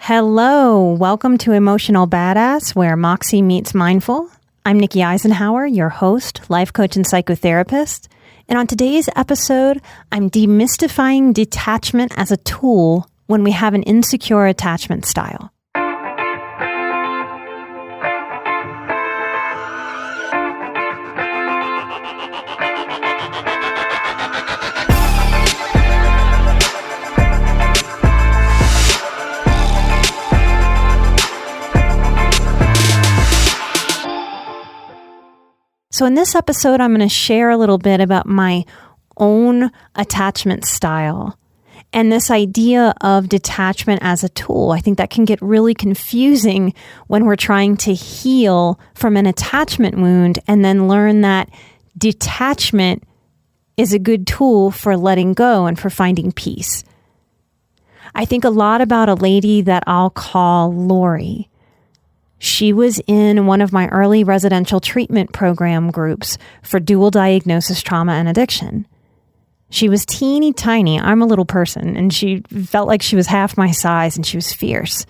Hello, welcome to Emotional Badass, where Moxie meets mindful. I'm Nikki Eisenhower, your host, life coach, and psychotherapist. And on today's episode, I'm demystifying detachment as a tool when we have an insecure attachment style. So in this episode, I'm going to share a little bit about my own attachment style and this idea of detachment as a tool. I think that can get really confusing when we're trying to heal from an attachment wound and then learn that detachment is a good tool for letting go and for finding peace. I think a lot about a lady that I'll call Lori. She was in one of my early residential treatment program groups for dual diagnosis trauma and addiction. She was teeny tiny. I'm a little person, and she felt like she was half my size, and she was fierce.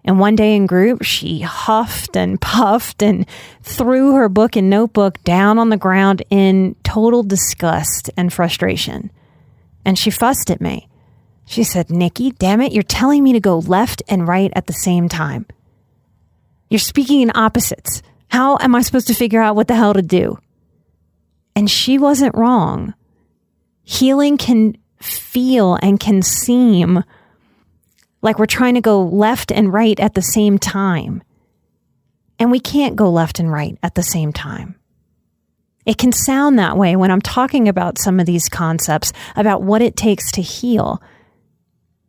And one day in group, she huffed and puffed and threw her book and notebook down on the ground in total disgust and frustration. And she fussed at me. She said, "Nikki, damn it, you're telling me to go left and right at the same time. You're speaking in opposites. How am I supposed to figure out what the hell to do?" And she wasn't wrong. Healing can feel and can seem like we're trying to go left and right at the same time. And we can't go left and right at the same time. It can sound that way when I'm talking about some of these concepts, about what it takes to heal.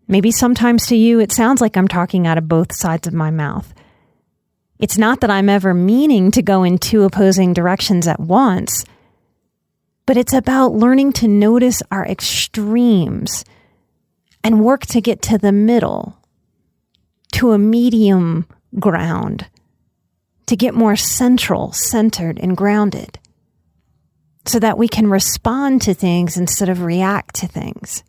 Maybe sometimes to you, it sounds like I'm talking out of both sides of my mouth. It's not that I'm ever meaning to go in two opposing directions at once, but it's about learning to notice our extremes and work to get to the middle, to a medium ground, to get more central, centered, and grounded, so that we can respond to things instead of react to things.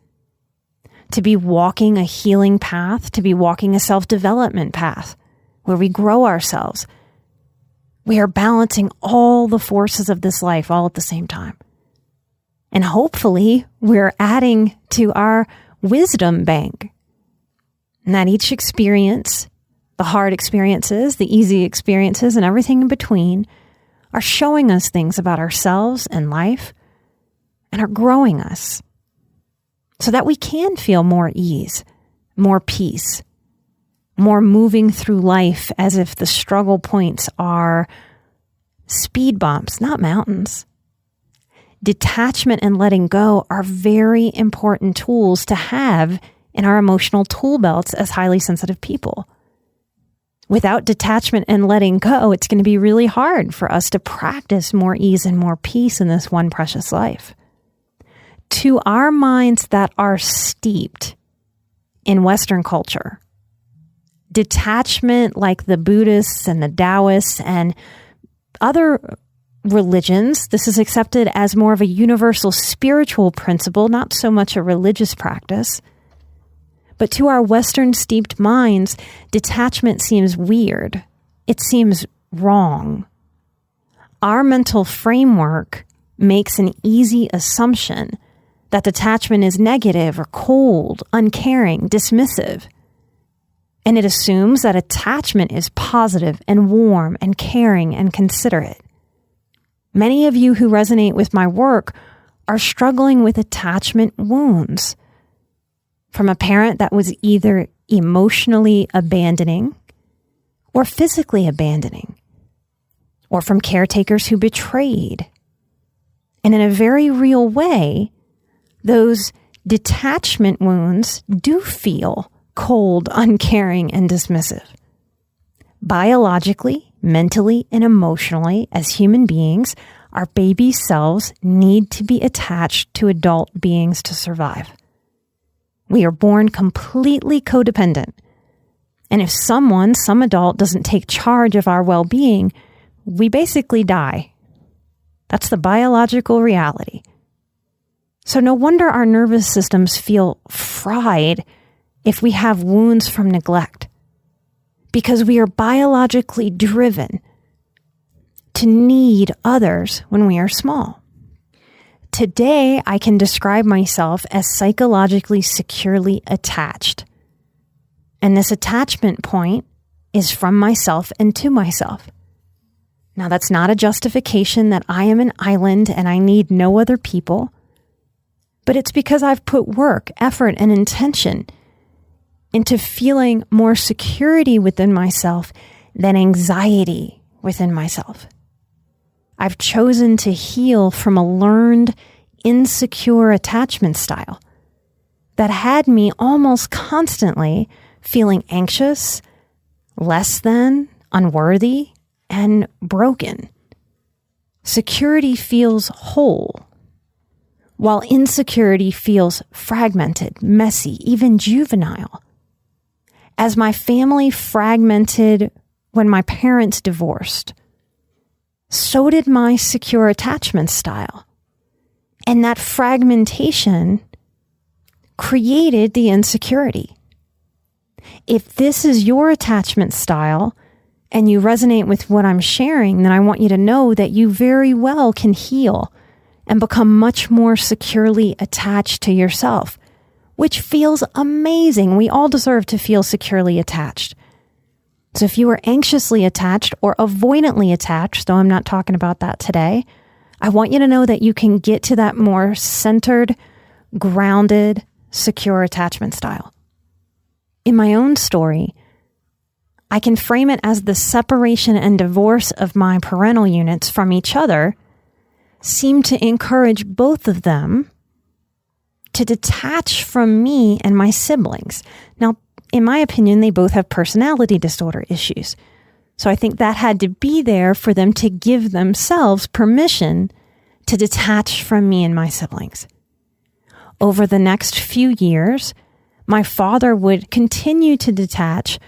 To be walking a healing path, to be walking a self-development path, where we grow ourselves. We are balancing all the forces of this life all at the same time. And hopefully we're adding to our wisdom bank. And that each experience, the hard experiences, the easy experiences, and everything in between are showing us things about ourselves and life and are growing us so that we can feel more ease, more peace, more moving through life as if the struggle points are speed bumps, not mountains. Detachment and letting go are very important tools to have in our emotional tool belts as highly sensitive people. Without detachment and letting go, it's going to be really hard for us to practice more ease and more peace in this one precious life. To our minds that are steeped in Western culture, detachment, like the Buddhists and the Taoists and other religions, this is accepted as more of a universal spiritual principle, not so much a religious practice. But to our Western steeped minds, detachment seems weird. It seems wrong. Our mental framework makes an easy assumption that detachment is negative or cold, uncaring, dismissive. And it assumes that attachment is positive and warm and caring and considerate. Many of you who resonate with my work are struggling with attachment wounds from a parent that was either emotionally abandoning or physically abandoning, or from caretakers who betrayed. And in a very real way, those detachment wounds do feel cold, uncaring, and dismissive. Biologically, mentally, and emotionally, as human beings, our baby selves need to be attached to adult beings to survive. We are born completely codependent. And if some adult doesn't take charge of our well-being, we basically die. That's the biological reality. So no wonder our nervous systems feel fried if we have wounds from neglect, because we are biologically driven to need others when we are small. Today, I can describe myself as psychologically securely attached. And this attachment point is from myself and to myself. Now, that's not a justification that I am an island and I need no other people, but it's because I've put work, effort, and intention into feeling more security within myself than anxiety within myself. I've chosen to heal from a learned, insecure attachment style that had me almost constantly feeling anxious, less than, unworthy, and broken. Security feels whole, while insecurity feels fragmented, messy, even juvenile. As my family fragmented when my parents divorced, so did my secure attachment style. And that fragmentation created the insecurity. If this is your attachment style and you resonate with what I'm sharing, then I want you to know that you very well can heal and become much more securely attached to yourself, which feels amazing. We all deserve to feel securely attached. So if you are anxiously attached or avoidantly attached, though I'm not talking about that today, I want you to know that you can get to that more centered, grounded, secure attachment style. In my own story, I can frame it as the separation and divorce of my parental units from each other seemed to encourage both of them to detach from me and my siblings. Now, in my opinion, they both have personality disorder issues. So I think that had to be there for them to give themselves permission to detach from me and my siblings. Over the next few years, my father would continue to detach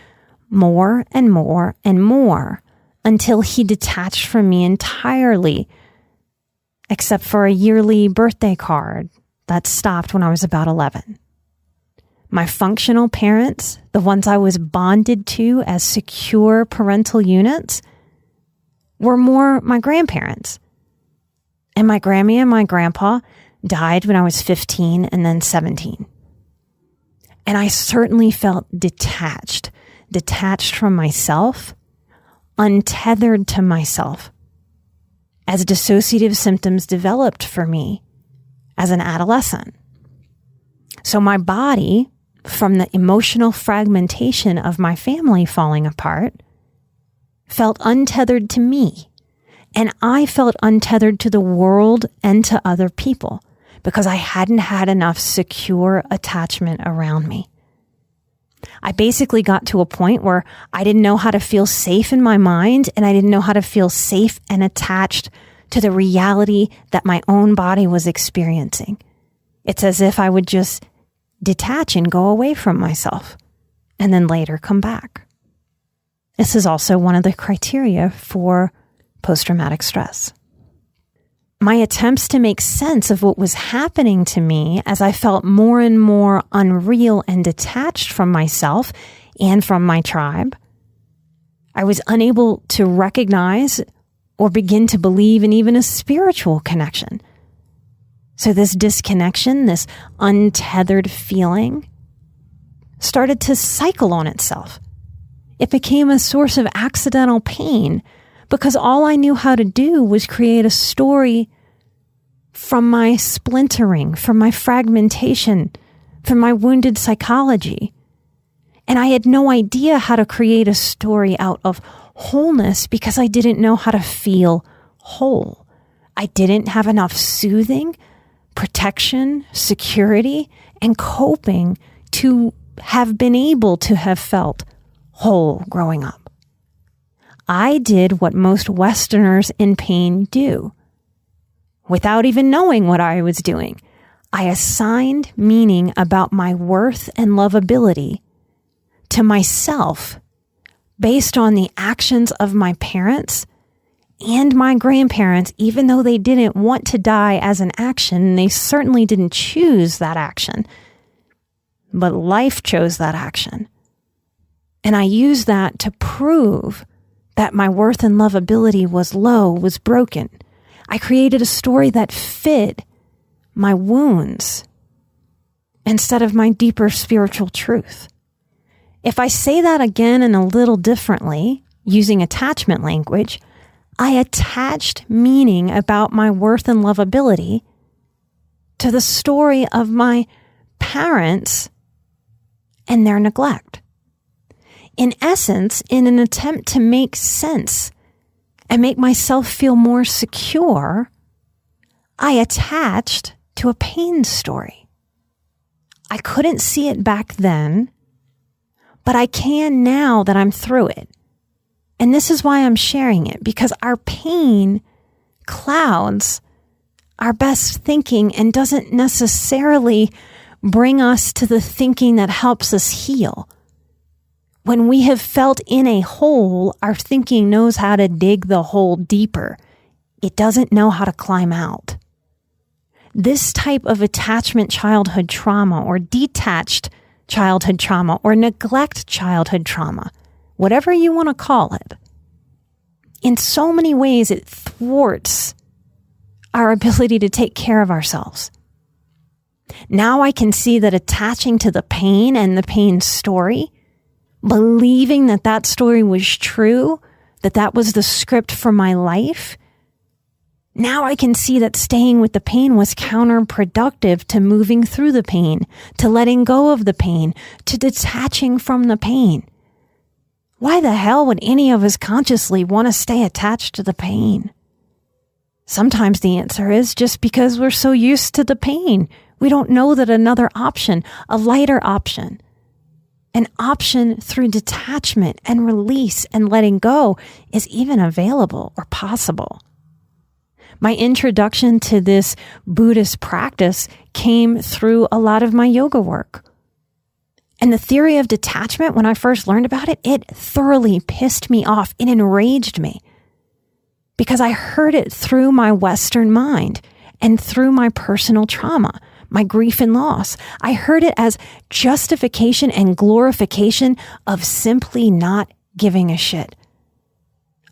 more and more and more until he detached from me entirely, except for a yearly birthday card that stopped when I was about 11. My functional parents, the ones I was bonded to as secure parental units, were more my grandparents. And my Grammy and my grandpa died when I was 15 and then 17. And I certainly felt detached from myself, untethered to myself, as dissociative symptoms developed for me as an adolescent. So my body, from the emotional fragmentation of my family falling apart, felt untethered to me. And I felt untethered to the world and to other people because I hadn't had enough secure attachment around me. I basically got to a point where I didn't know how to feel safe in my mind, and I didn't know how to feel safe and attached to the reality that my own body was experiencing. It's as if I would just detach and go away from myself and then later come back. This is also one of the criteria for post-traumatic stress. My attempts to make sense of what was happening to me as I felt more and more unreal and detached from myself and from my tribe, I was unable to recognize or begin to believe in even a spiritual connection. So this disconnection, this untethered feeling, started to cycle on itself. It became a source of accidental pain because all I knew how to do was create a story from my splintering, from my fragmentation, from my wounded psychology. And I had no idea how to create a story out of wholeness because I didn't know how to feel whole. I didn't have enough soothing, protection, security, and coping to have been able to have felt whole growing up. I did what most Westerners in pain do. Without even knowing what I was doing, I assigned meaning about my worth and lovability to myself based on the actions of my parents and my grandparents, even though they didn't want to die as an action. They certainly didn't choose that action. but life chose that action. And I used that to prove that my worth and lovability was low, was broken. I created a story that fit my wounds instead of my deeper spiritual truth. If I say that again and a little differently, using attachment language, I attached meaning about my worth and lovability to the story of my parents and their neglect. In essence, in an attempt to make sense and make myself feel more secure, I attached to a pain story. I couldn't see it back then, but I can now that I'm through it. And this is why I'm sharing it, because our pain clouds our best thinking and doesn't necessarily bring us to the thinking that helps us heal. When we have felt in a hole, our thinking knows how to dig the hole deeper. It doesn't know how to climb out. This type of attachment childhood trauma or detached childhood trauma or neglect childhood trauma, whatever you want to call it, in so many ways it thwarts our ability to take care of ourselves. Now I can see that attaching to the pain and the pain story, believing that that story was true, that that was the script for my life, now I can see that staying with the pain was counterproductive to moving through the pain, to letting go of the pain, to detaching from the pain. Why the hell would any of us consciously want to stay attached to the pain? Sometimes the answer is just because we're so used to the pain. We don't know that another option, a lighter option, an option through detachment and release and letting go is even available or possible. My introduction to this Buddhist practice came through a lot of my yoga work. And the theory of detachment, when I first learned about it, it thoroughly pissed me off. It enraged me because I heard it through my Western mind and through my personal trauma, my grief and loss. I heard it as justification and glorification of simply not giving a shit,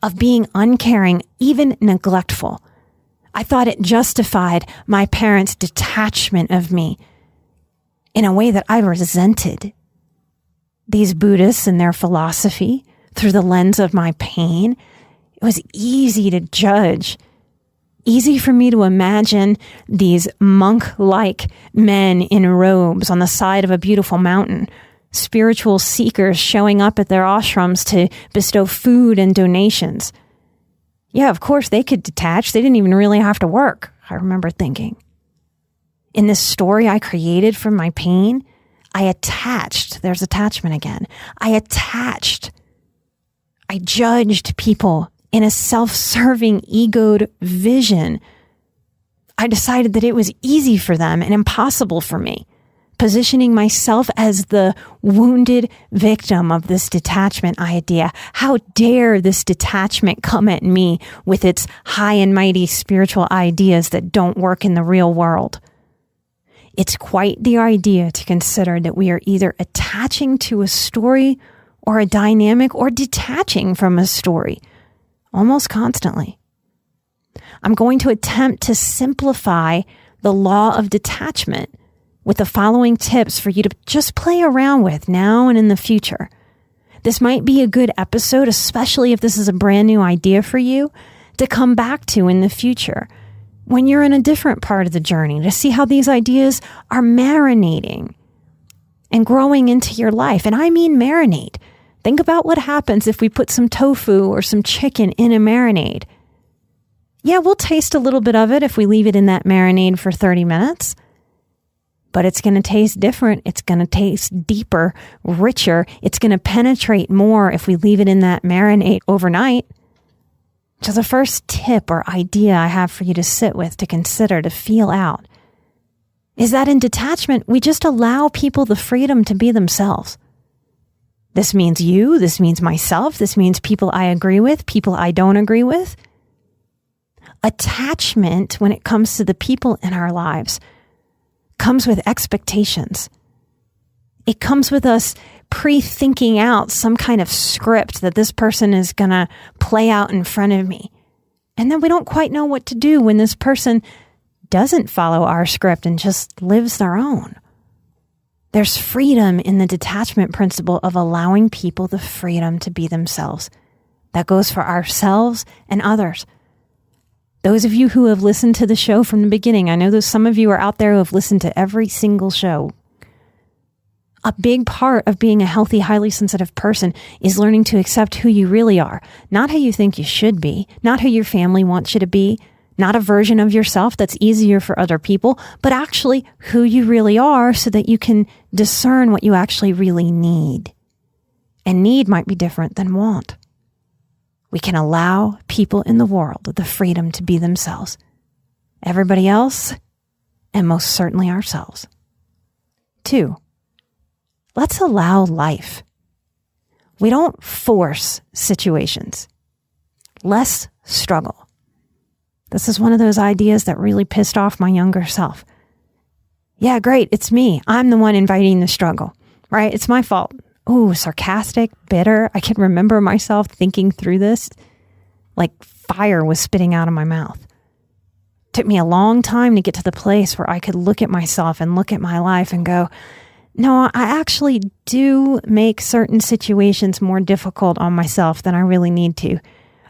of being uncaring, even neglectful. I thought it justified my parents' detachment of me in a way that I resented. These Buddhists and their philosophy through the lens of my pain, it was easy to judge. Easy for me to imagine these monk-like men in robes on the side of a beautiful mountain, spiritual seekers showing up at their ashrams to bestow food and donations. Yeah, of course, they could detach. They didn't even really have to work, I remember thinking. In this story I created from my pain, I attached. There's attachment again. I judged people in a self-serving, egoed vision. I decided that it was easy for them and impossible for me, positioning myself as the wounded victim of this detachment idea. How dare this detachment come at me with its high and mighty spiritual ideas that don't work in the real world? It's quite the idea to consider that we are either attaching to a story or a dynamic or detaching from a story almost constantly. I'm going to attempt to simplify the law of detachment with the following tips for you to just play around with now and in the future. This might be a good episode, especially if this is a brand new idea for you, to come back to in the future when you're in a different part of the journey, to see how these ideas are marinating and growing into your life. And I mean marinate. Think about what happens if we put some tofu or some chicken in a marinade. Yeah, we'll taste a little bit of it if we leave it in that marinade for 30 minutes. But it's going to taste different. It's going to taste deeper, richer. It's going to penetrate more if we leave it in that marinade overnight. So the first tip or idea I have for you to sit with, to consider, to feel out, is that in detachment, we just allow people the freedom to be themselves. This means you, this means myself, this means people I agree with, people I don't agree with. Attachment, when it comes to the people in our lives, comes with expectations. It comes with us pre-thinking out some kind of script that this person is going to play out in front of me. And then we don't quite know what to do when this person doesn't follow our script and just lives their own. There's freedom in the detachment principle of allowing people the freedom to be themselves. That goes for ourselves and others. Those of you who have listened to the show from the beginning, I know there's some of you are out there who have listened to every single show. A big part of being a healthy, highly sensitive person is learning to accept who you really are, not who you think you should be, not who your family wants you to be, not a version of yourself that's easier for other people, but actually who you really are so that you can discern what you actually really need. And need might be different than want. We can allow people in the world the freedom to be themselves. Everybody else, and most certainly ourselves. 2, let's allow life. We don't force situations. Less struggle. This is one of those ideas that really pissed off my younger self. Yeah, great, it's me. I'm the one inviting the struggle, right? It's my fault. Ooh, sarcastic, bitter. I can remember myself thinking through this like fire was spitting out of my mouth. It took me a long time to get to the place where I could look at myself and look at my life and go, no, I actually do make certain situations more difficult on myself than I really need to.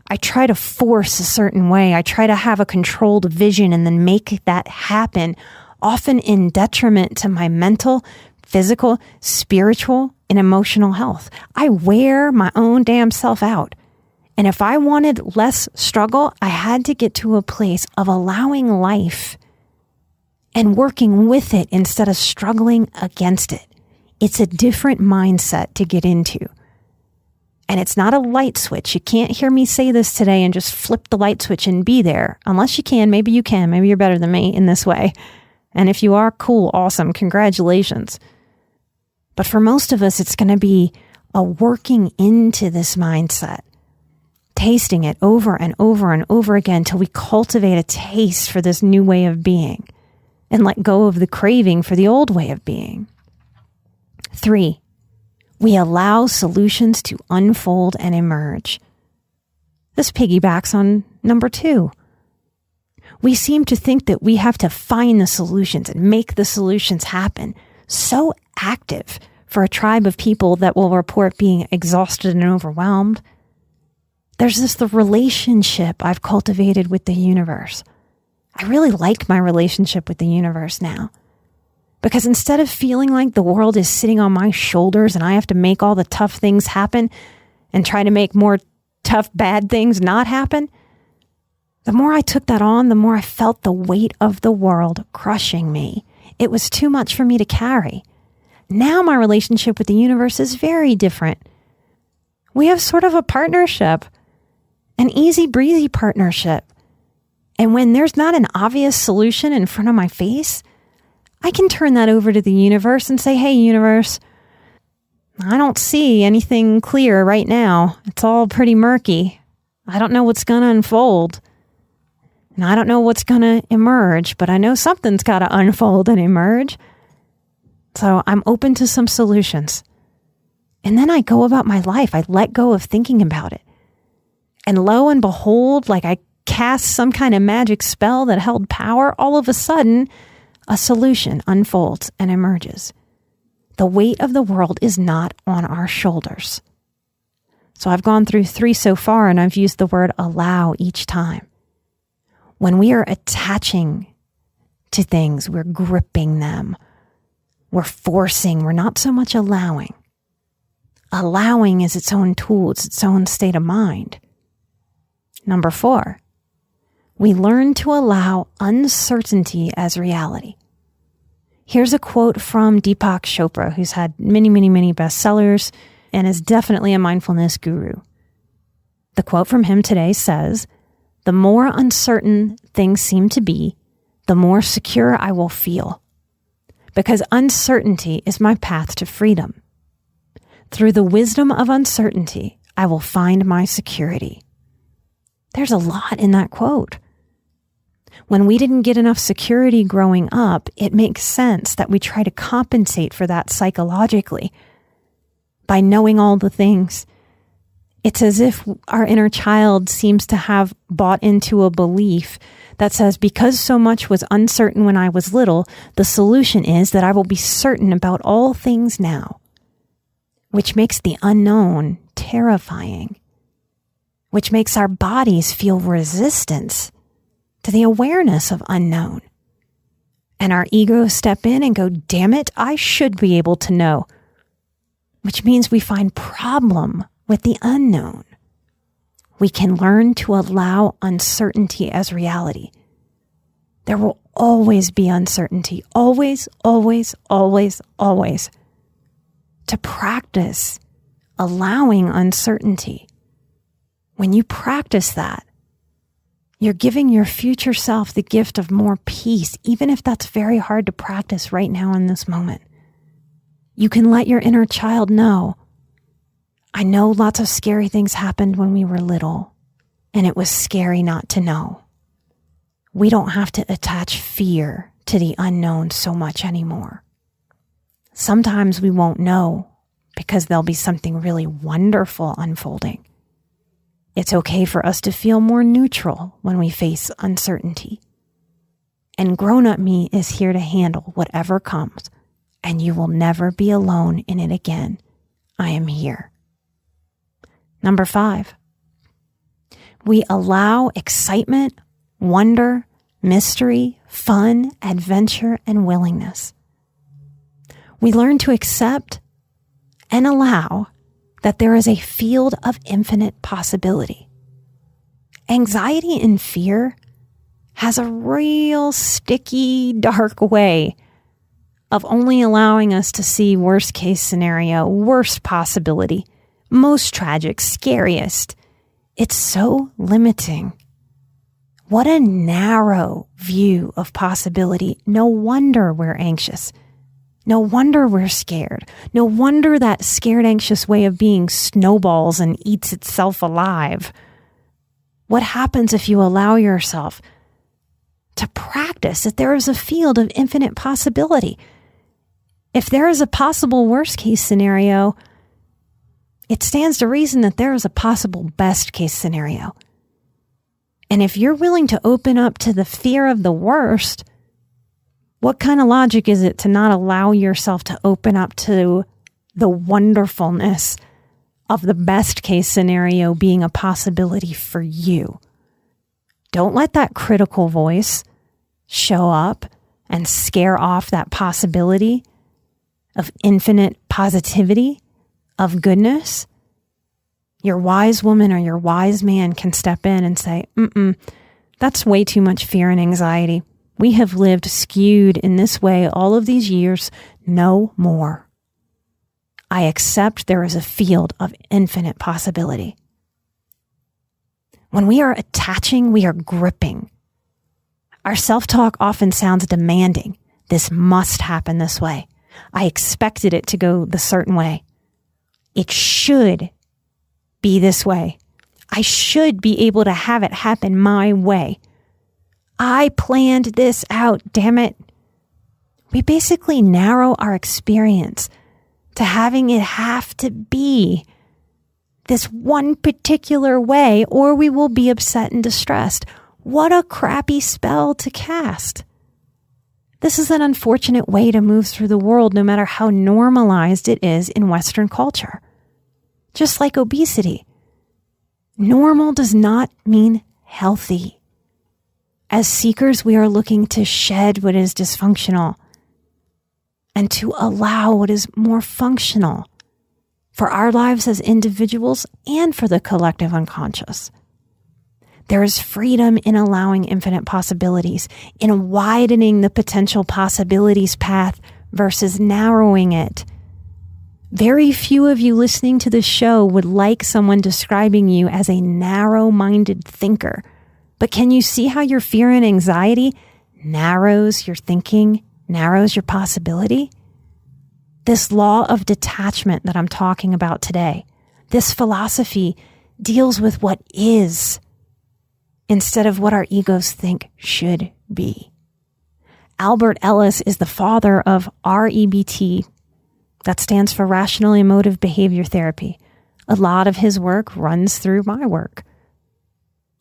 I try to force a certain way. I try to have a controlled vision and then make that happen, often in detriment to my mental, physical, spiritual, and emotional health. I wear my own damn self out. And if I wanted less struggle, I had to get to a place of allowing life and working with it instead of struggling against it. It's a different mindset to get into. And it's not a light switch. You can't hear me say this today and just flip the light switch and be there. Unless you can, maybe you can. Maybe you're better than me in this way. And if you are, cool, awesome, congratulations. But for most of us, it's going to be a working into this mindset, tasting it over and over and over again till we cultivate a taste for this new way of being and let go of the craving for the old way of being. 3, we allow solutions to unfold and emerge. This piggybacks on number 2. We seem to think that we have to find the solutions and make the solutions happen. So active for a tribe of people that will report being exhausted and overwhelmed. There's the relationship I've cultivated with the universe. I really like my relationship with the universe now. Because instead of feeling like the world is sitting on my shoulders and I have to make all the tough things happen and try to make more tough, bad things not happen, the more I took that on, the more I felt the weight of the world crushing me. It was too much for me to carry. Now my relationship with the universe is very different. We have sort of a partnership, an easy breezy partnership. And when there's not an obvious solution in front of my face, I can turn that over to the universe and say, hey, universe, I don't see anything clear right now. It's all pretty murky. I don't know what's going to unfold. And I don't know what's going to emerge, but I know something's got to unfold and emerge. So I'm open to some solutions. And then I go about my life. I let go of thinking about it. And lo and behold, like I cast some kind of magic spell that held power, all of a sudden, a solution unfolds and emerges. The weight of the world is not on our shoulders. So I've gone through 3 so far, and I've used the word allow each time. When we are attaching to things, we're gripping them. We're forcing. We're not so much allowing. Allowing is its own tool. It's its own state of mind. Number 4, we learn to allow uncertainty as reality. Here's a quote from Deepak Chopra, who's had many, many, many bestsellers and is definitely a mindfulness guru. The quote from him today says, "The more uncertain things seem to be, the more secure I will feel, because uncertainty is my path to freedom. Through the wisdom of uncertainty, I will find my security." There's a lot in that quote. When we didn't get enough security growing up, it makes sense that we try to compensate for that psychologically by knowing all the things. It's as if our inner child seems to have bought into a belief that says, because so much was uncertain when I was little, the solution is that I will be certain about all things now, which makes the unknown terrifying, which makes our bodies feel resistance to the awareness of unknown. And our egos step in and go, damn it, I should be able to know, which means we find problem with the unknown. We can learn to allow uncertainty as reality. There will always be uncertainty. Always, always, always, always. To practice allowing uncertainty. When you practice that, you're giving your future self the gift of more peace, even if that's very hard to practice right now in this moment. You can let your inner child know, I know lots of scary things happened when we were little, and it was scary not to know. We don't have to attach fear to the unknown so much anymore. Sometimes we won't know because there'll be something really wonderful unfolding. It's okay for us to feel more neutral when we face uncertainty. And grown-up me is here to handle whatever comes, and you will never be alone in it again. I am here. Number 5, we allow excitement, wonder, mystery, fun, adventure, and willingness. We learn to accept and allow that there is a field of infinite possibility. Anxiety and fear has a real sticky, dark way of only allowing us to see worst case scenario, worst possibility, most tragic, scariest. It's so limiting. What a narrow view of possibility. No wonder we're anxious. No wonder we're scared. No wonder that scared, anxious way of being snowballs and eats itself alive. What happens if you allow yourself to practice that there is a field of infinite possibility? If there is a possible worst case scenario, it stands to reason that there is a possible best case scenario. And if you're willing to open up to the fear of the worst, what kind of logic is it to not allow yourself to open up to the wonderfulness of the best case scenario being a possibility for you? Don't let that critical voice show up and scare off that possibility of infinite positivity, of goodness. Your wise woman or your wise man can step in and say, that's way too much fear and anxiety. We have lived skewed in this way all of these years. No more. I accept there is a field of infinite possibility. When we are attaching, we are gripping. Our self-talk often sounds demanding. This must happen this way. I expected it to go the certain way. It should be this way. I should be able to have it happen my way. I planned this out, damn it. We basically narrow our experience to having it have to be this one particular way, or we will be upset and distressed. What a crappy spell to cast. This is an unfortunate way to move through the world, no matter how normalized it is in Western culture. Just like obesity. Normal does not mean healthy. As seekers, we are looking to shed what is dysfunctional and to allow what is more functional for our lives as individuals and for the collective unconscious. There is freedom in allowing infinite possibilities, in widening the potential possibilities path versus narrowing it. Very few of you listening to this show would like someone describing you as a narrow-minded thinker. But can you see how your fear and anxiety narrows your thinking, narrows your possibility? This law of detachment that I'm talking about today, this philosophy deals with what is. instead of what our egos think should be. Albert Ellis is the father of REBT. That stands for Rational Emotive Behavior Therapy. A lot of his work runs through my work.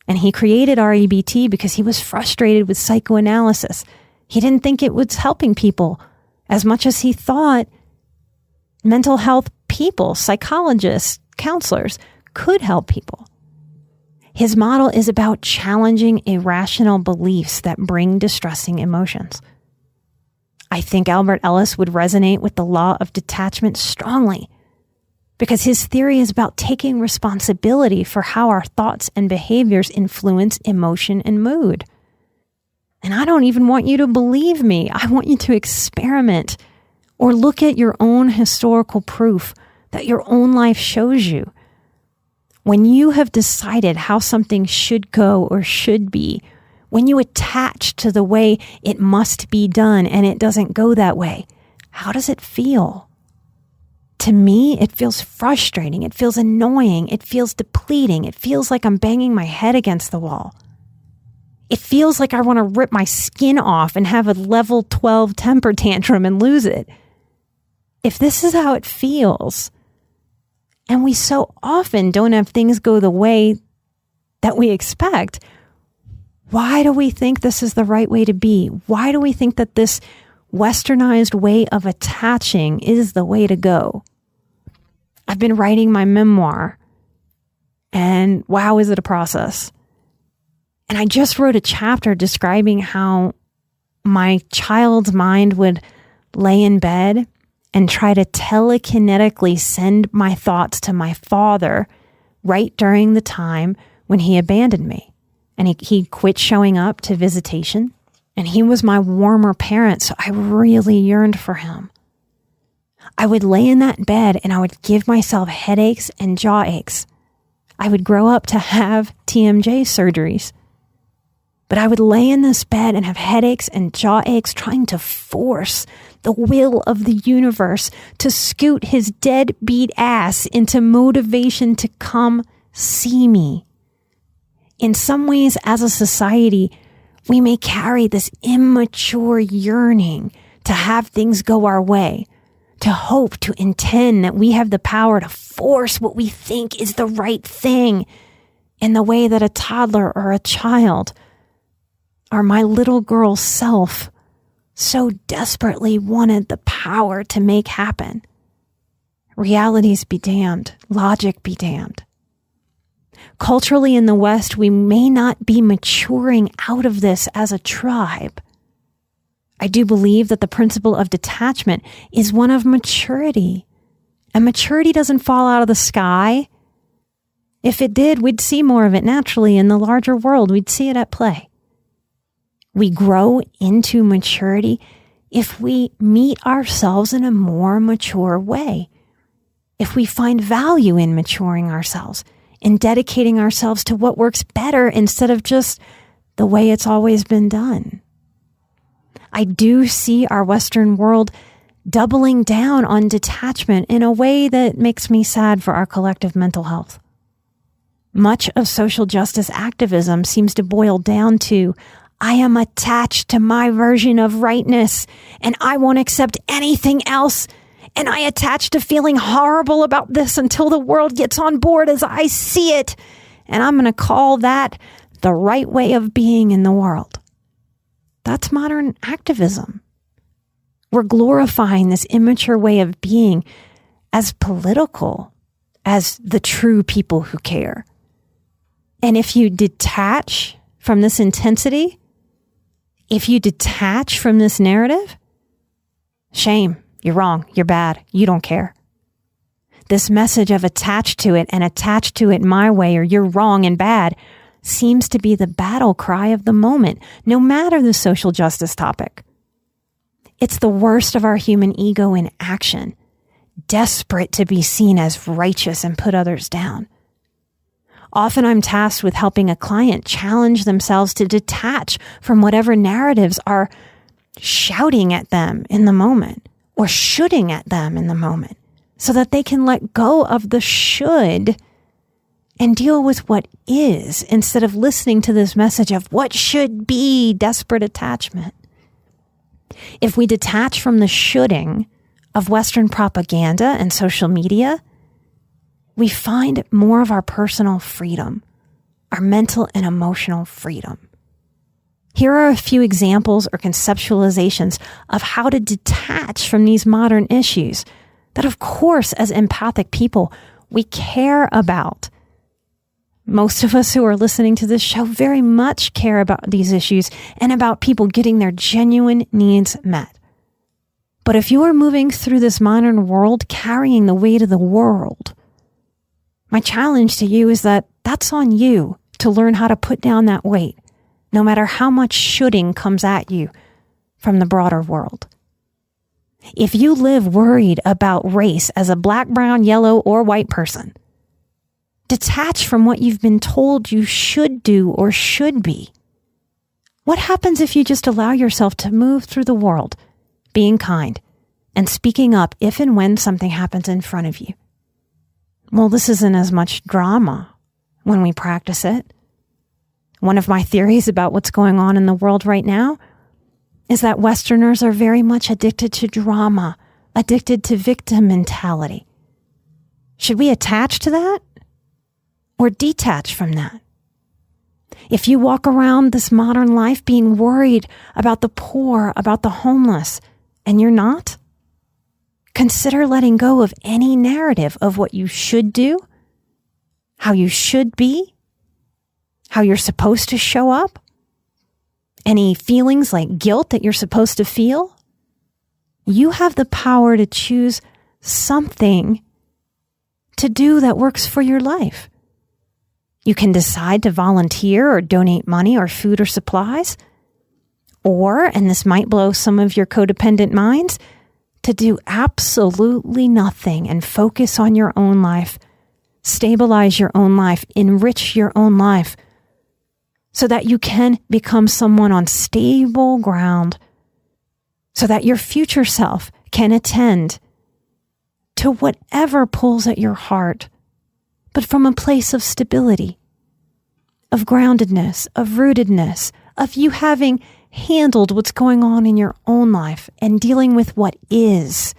And he created REBT because he was frustrated with psychoanalysis. He didn't think it was helping people as much as he thought mental health people, psychologists, counselors could help people. His model is about challenging irrational beliefs that bring distressing emotions. I think Albert Ellis would resonate with the law of detachment strongly because his theory is about taking responsibility for how our thoughts and behaviors influence emotion and mood. And I don't even want you to believe me. I want you to experiment or look at your own historical proof that your own life shows you. When you have decided how something should go or should be, when you attach to the way it must be done and it doesn't go that way, how does it feel? To me, it feels frustrating. It feels annoying. It feels depleting. It feels like I'm banging my head against the wall. It feels like I want to rip my skin off and have a level 12 temper tantrum and lose it. If this is how it feels, and we so often don't have things go the way that we expect, why do we think this is the right way to be? Why do we think that this westernized way of attaching is the way to go? I've been writing my memoir, and wow, is it a process. And I just wrote a chapter describing how my child's mind would lay in bed and try to telekinetically send my thoughts to my father right during the time when he abandoned me. And he quit showing up to visitation. And he was my warmer parent, so I really yearned for him. I would lay in that bed and I would give myself headaches and jaw aches. I would grow up to have TMJ surgeries. But I would lay in this bed and have headaches and jaw aches trying to force the will of the universe to scoot his deadbeat ass into motivation to come see me. In some ways, as a society, we may carry this immature yearning to have things go our way, to hope, to intend that we have the power to force what we think is the right thing in the way that a toddler or a child or my little girl self so desperately wanted the power to make happen. Realities be damned, logic be damned. Culturally in the West, we may not be maturing out of this as a tribe. I do believe that the principle of detachment is one of maturity. And maturity doesn't fall out of the sky. If it did, we'd see more of it naturally in the larger world. We'd see it at play. We grow into maturity if we meet ourselves in a more mature way. If we find value in maturing ourselves, in dedicating ourselves to what works better instead of just the way it's always been done. I do see our Western world doubling down on detachment in a way that makes me sad for our collective mental health. Much of social justice activism seems to boil down to, I am attached to my version of rightness, and I won't accept anything else. And I attach to feeling horrible about this until the world gets on board as I see it. And I'm going to call that the right way of being in the world. That's modern activism. We're glorifying this immature way of being as political as the true people who care. And if you detach from this intensity, if you detach from this narrative, shame. You're wrong. You're bad. You don't care. This message of attach to it and attach to it my way, or you're wrong and bad, seems to be the battle cry of the moment, no matter the social justice topic. It's the worst of our human ego in action, desperate to be seen as righteous and put others down. Often I'm tasked with helping a client challenge themselves to detach from whatever narratives are shouting at them in the moment, or shoulding at them in the moment, so that they can let go of the should and deal with what is instead of listening to this message of what should be desperate attachment. If we detach from the shoulding of Western propaganda and social media, we find more of our personal freedom, our mental and emotional freedom. Here are a few examples or conceptualizations of how to detach from these modern issues that, of course, as empathic people, we care about. Most of us who are listening to this show very much care about these issues and about people getting their genuine needs met. But if you are moving through this modern world carrying the weight of the world, my challenge to you is that that's on you to learn how to put down that weight, no matter how much shoulding comes at you from the broader world. If you live worried about race as a black, brown, yellow, or white person, detach from what you've been told you should do or should be. What happens if you just allow yourself to move through the world, being kind, and speaking up if and when something happens in front of you? Well, this isn't as much drama when we practice it. One of my theories about what's going on in the world right now is that Westerners are very much addicted to drama, addicted to victim mentality. Should we attach to that or detach from that? If you walk around this modern life being worried about the poor, about the homeless, and you're not, consider letting go of any narrative of what you should do, how you should be, how you're supposed to show up, any feelings like guilt that you're supposed to feel. You have the power to choose something to do that works for your life. You can decide to volunteer or donate money or food or supplies, or, and this might blow some of your codependent minds, to do absolutely nothing and focus on your own life, stabilize your own life, enrich your own life, so that you can become someone on stable ground, so that your future self can attend to whatever pulls at your heart, but from a place of stability, of groundedness, of rootedness, of you having handled what's going on in your own life and dealing with what is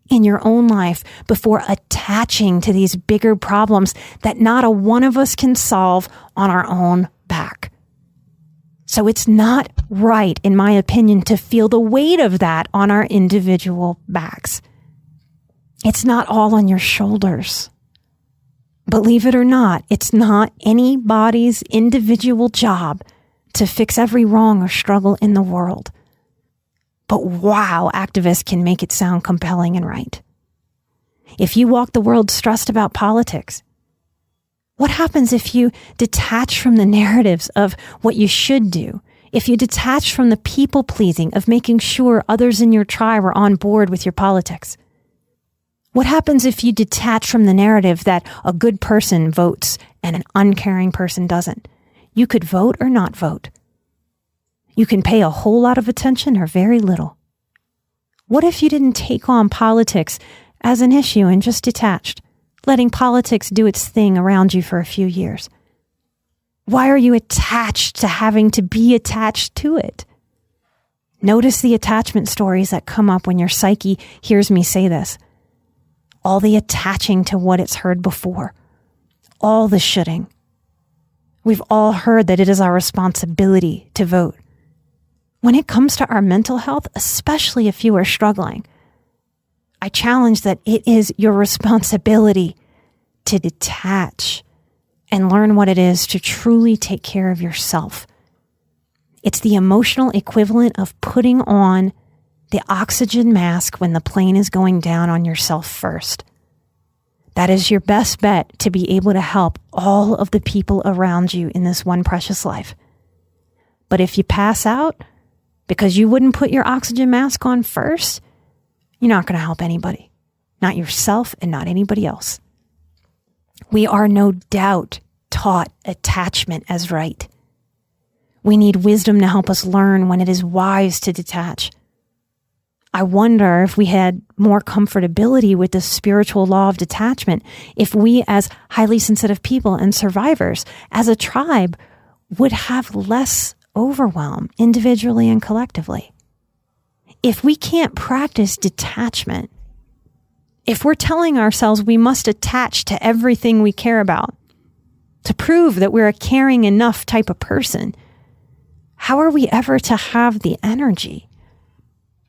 in your own life before attaching to these bigger problems that not a one of us can solve on our own back. So it's not right, in my opinion, to feel the weight of that on our individual backs. It's not all on your shoulders. Believe it or not, it's not anybody's individual job to fix every wrong or struggle in the world. But wow, activists can make it sound compelling and right. If you walk the world stressed about politics, what happens if you detach from the narratives of what you should do? If you detach from the people pleasing of making sure others in your tribe are on board with your politics? What happens if you detach from the narrative that a good person votes and an uncaring person doesn't? You could vote or not vote. You can pay a whole lot of attention or very little. What if you didn't take on politics as an issue and just detached, letting politics do its thing around you for a few years? Why are you attached to having to be attached to it? Notice the attachment stories that come up when your psyche hears me say this. All the attaching to what it's heard before. All the shoulding. We've all heard that it is our responsibility to vote. When it comes to our mental health, especially if you are struggling, I challenge that it is your responsibility to detach and learn what it is to truly take care of yourself. It's the emotional equivalent of putting on the oxygen mask when the plane is going down on yourself first. That is your best bet to be able to help all of the people around you in this one precious life. But if you pass out because you wouldn't put your oxygen mask on first, you're not going to help anybody, not yourself and not anybody else. We are no doubt taught attachment as right. We need wisdom to help us learn when it is wise to detach. I wonder if we had more comfortability with the spiritual law of detachment, if we as highly sensitive people and survivors, as a tribe, would have less overwhelm individually and collectively. If we can't practice detachment, if we're telling ourselves we must attach to everything we care about to prove that we're a caring enough type of person, how are we ever to have the energy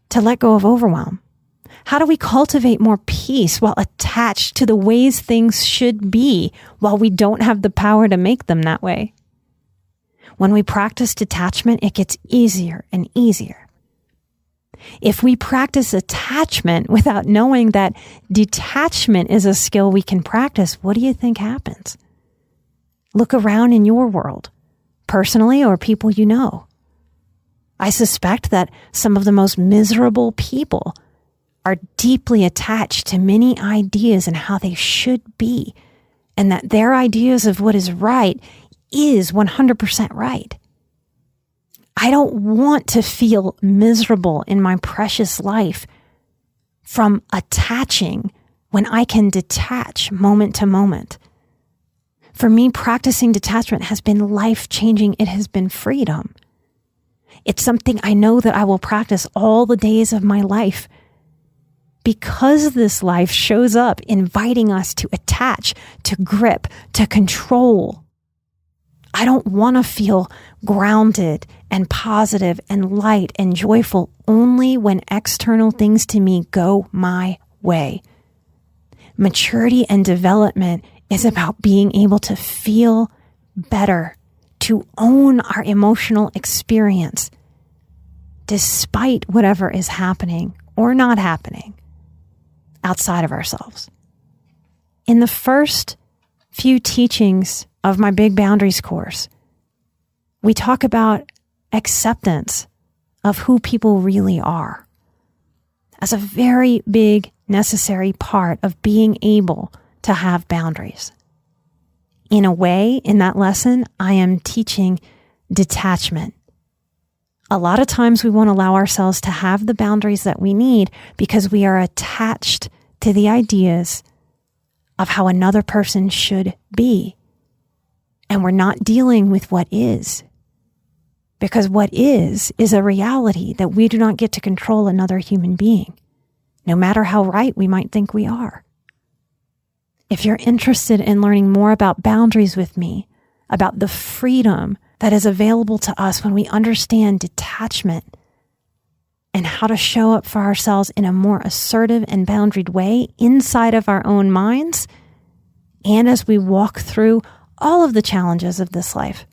to let go of overwhelm? How do we cultivate more peace while attached to the ways things should be while we don't have the power to make them that way? When we practice detachment, it gets easier and easier. If we practice attachment without knowing that detachment is a skill we can practice, what do you think happens? Look around in your world, personally or people you know. I suspect that some of the most miserable people are deeply attached to many ideas and how they should be, and that their ideas of what is right is 100% right. I don't want to feel miserable in my precious life from attaching when I can detach moment to moment. For me, practicing detachment has been life-changing. It has been freedom. It's something I know that I will practice all the days of my life because this life shows up inviting us to attach, to grip, to control. I don't want to feel grounded and positive and light and joyful only when external things to me go my way. Maturity and development is about being able to feel better, to own our emotional experience, despite whatever is happening or not happening outside of ourselves. In the first few teachings of my Big Boundaries course, we talk about acceptance of who people really are as a very big, necessary part of being able to have boundaries. In a way, in that lesson, I am teaching detachment. A lot of times we won't allow ourselves to have the boundaries that we need because we are attached to the ideas of how another person should be. And we're not dealing with what is. Because what is a reality that we do not get to control another human being, no matter how right we might think we are. If you're interested in learning more about boundaries with me, about the freedom that is available to us when we understand detachment and how to show up for ourselves in a more assertive and boundaried way inside of our own minds, and as we walk through all of the challenges of this life,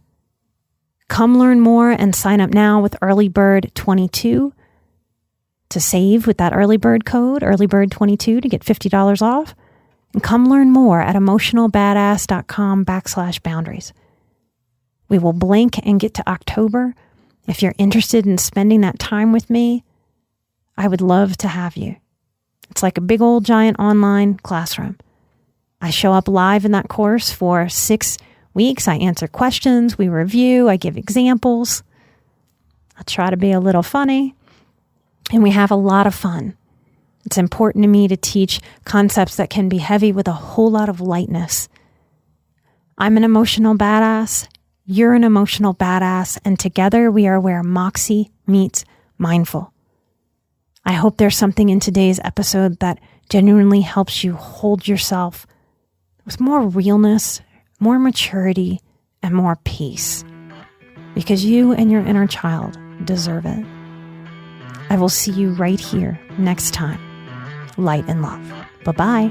come learn more and sign up now with Early Bird 22 to save with that Early Bird code, Early Bird 22, to get $50 off. And come learn more at emotionalbadass.com/boundaries. We will blink and get to October. If you're interested in spending that time with me, I would love to have you. It's like a big old giant online classroom. I show up live in that course for 6 weeks. I answer questions, we review, I give examples. I try to be a little funny, and we have a lot of fun. It's important to me to teach concepts that can be heavy with a whole lot of lightness. I'm an emotional badass. You're an emotional badass. And together we are where Moxie meets mindful. I hope there's something in today's episode that genuinely helps you hold yourself with more realness, more maturity, and more peace. Because you and your inner child deserve it. I will see you right here next time. Light and love. Bye-bye.